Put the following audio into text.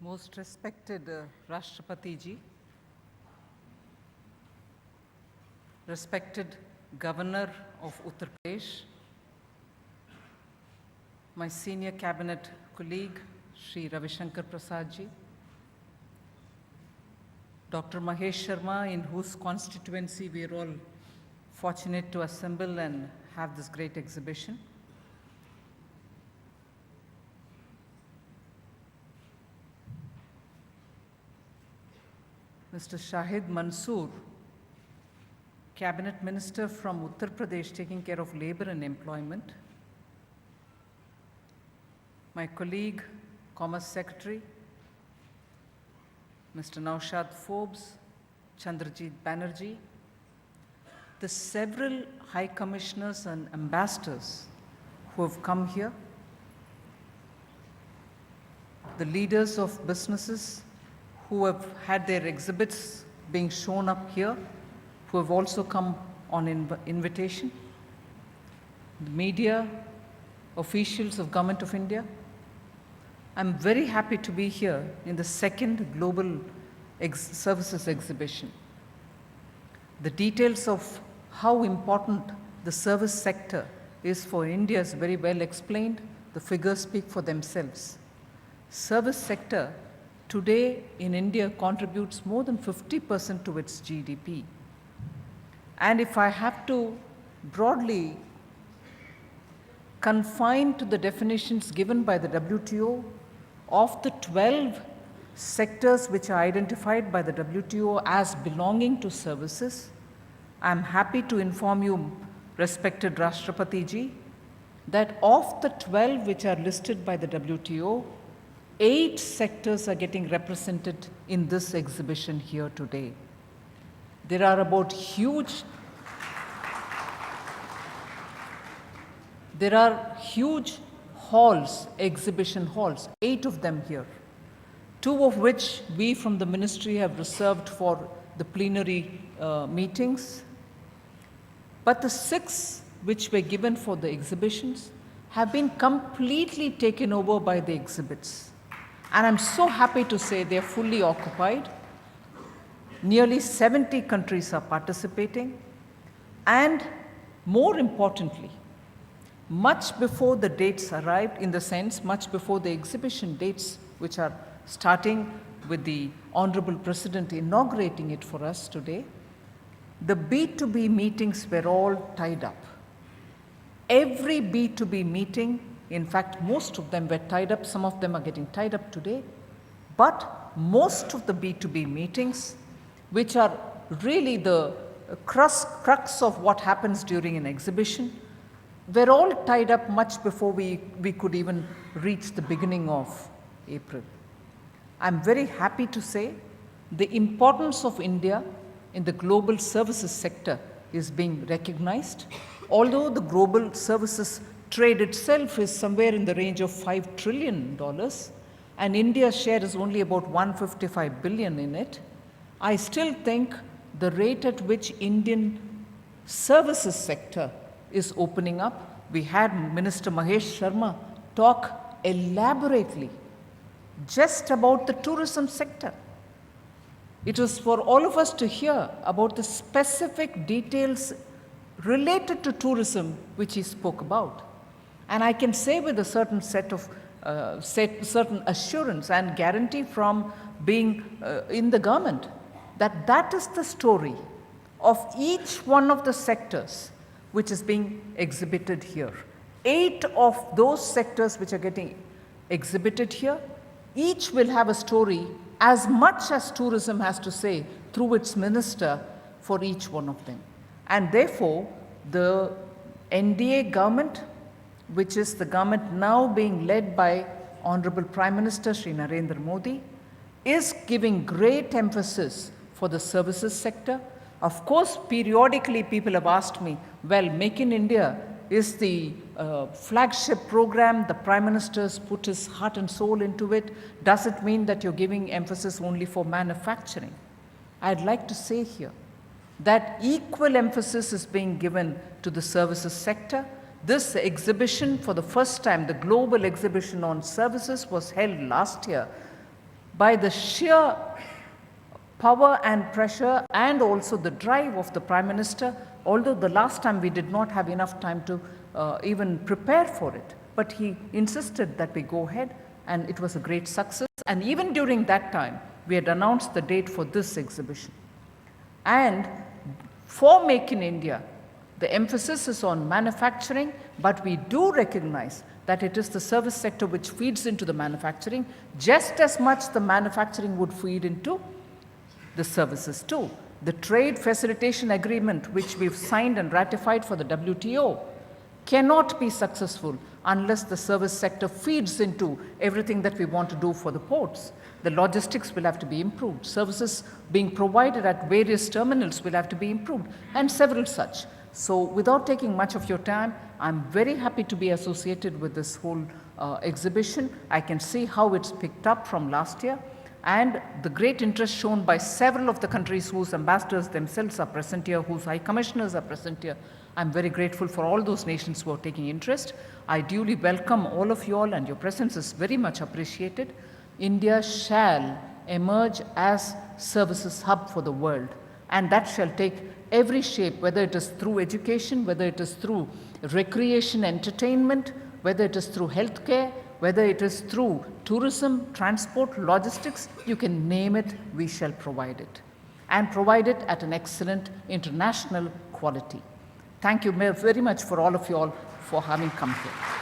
Most respected Rashtrapati ji, respected Governor of Uttar Pradesh, my senior cabinet colleague, Shri Ravi Shankar Prasad ji, Dr. Mahesh Sharma, in whose constituency we are all fortunate to assemble and have this great exhibition. Mr. Shahid Mansoor, Cabinet Minister from Uttar Pradesh taking care of labor and employment. My colleague, Commerce Secretary, Mr. Naushad Forbes, Chandrajit Banerjee, the several High Commissioners and Ambassadors who have come here, the leaders of businesses who have had their exhibits being shown up here, who have also come on invitation, the media, officials of Government of India. I'm very happy to be here in the second Global Services Exhibition. The details of how important the service sector is for India is very well explained. The figures speak for themselves. Service sector today in India contributes more than 50% to its GDP. And if I have to broadly confine to the definitions given by the WTO, of the 12 sectors which are identified by the WTO as belonging to services, I'm happy to inform you, respected Rashtrapati ji, that of the 12 which are listed by the WTO, 8 sectors are getting represented in this exhibition here today. There are about huge halls, exhibition halls, 8 of them here, 2 of which we from the ministry have reserved for the plenary meetings. But the 6 which were given for the exhibitions have been completely taken over by the exhibits. And I'm so happy to say they're fully occupied. Nearly 70 countries are participating. And more importantly, much before the dates arrived, in the sense much before the exhibition dates, which are starting with the Honorable President inaugurating it for us today, the B2B meetings were all tied up. Every B2B meeting, in fact, most of them were tied up, some of them are getting tied up today, but most of the B2B meetings, which are really the crux of what happens during an exhibition, were all tied up much before we could even reach the beginning of April. I'm very happy to say the importance of India in the global services sector is being recognized. Although the global services trade itself is somewhere in the range of $5 trillion, and India's share is only about 155 billion in it, I still think the rate at which Indian services sector is opening up. We had Minister Mahesh Sharma talk elaborately just about the tourism sector. It was for all of us to hear about the specific details related to tourism which he spoke about. And I can say with a certain certain assurance and guarantee from being in the government that that is the story of each one of the sectors which is being exhibited here. 8 of those sectors which are getting exhibited here, each will have a story as much as tourism has to say through its minister for each one of them. And therefore, the NDA government, which is the government now being led by Honorable Prime Minister Shri Narendra Modi, is giving great emphasis for the services sector. Of course, periodically people have asked me, well, Make in India is the flagship program, the Prime Minister's put his heart and soul into it. Does it mean that you're giving emphasis only for manufacturing? I'd like to say here that equal emphasis is being given to the services sector. This exhibition, for the first time, the global exhibition on services, was held last year by the sheer power and pressure and also the drive of the Prime Minister, although the last time we did not have enough time to even prepare for it. But he insisted that we go ahead, and it was a great success. And even during that time, we had announced the date for this exhibition. And for Make in India, the emphasis is on manufacturing, but we do recognize that it is the service sector which feeds into the manufacturing, just as much the manufacturing would feed into the services too. The trade facilitation agreement which we've signed and ratified for the WTO cannot be successful unless the service sector feeds into everything that we want to do for the ports. The logistics will have to be improved. Services being provided at various terminals will have to be improved, and several such. So without taking much of your time, I'm very happy to be associated with this whole exhibition. I can see how it's picked up from last year, and the great interest shown by several of the countries whose ambassadors themselves are present here, whose high commissioners are present here. I'm very grateful for all those nations who are taking interest. I duly welcome all of you all, and your presence is very much appreciated. India shall emerge as services hub for the world, and that shall take every shape, whether it is through education, whether it is through recreation, entertainment, whether it is through healthcare, whether it is through tourism, transport, logistics, you can name it, we shall provide it, and provide it at an excellent international quality. Thank you very much for all of you all for having come here.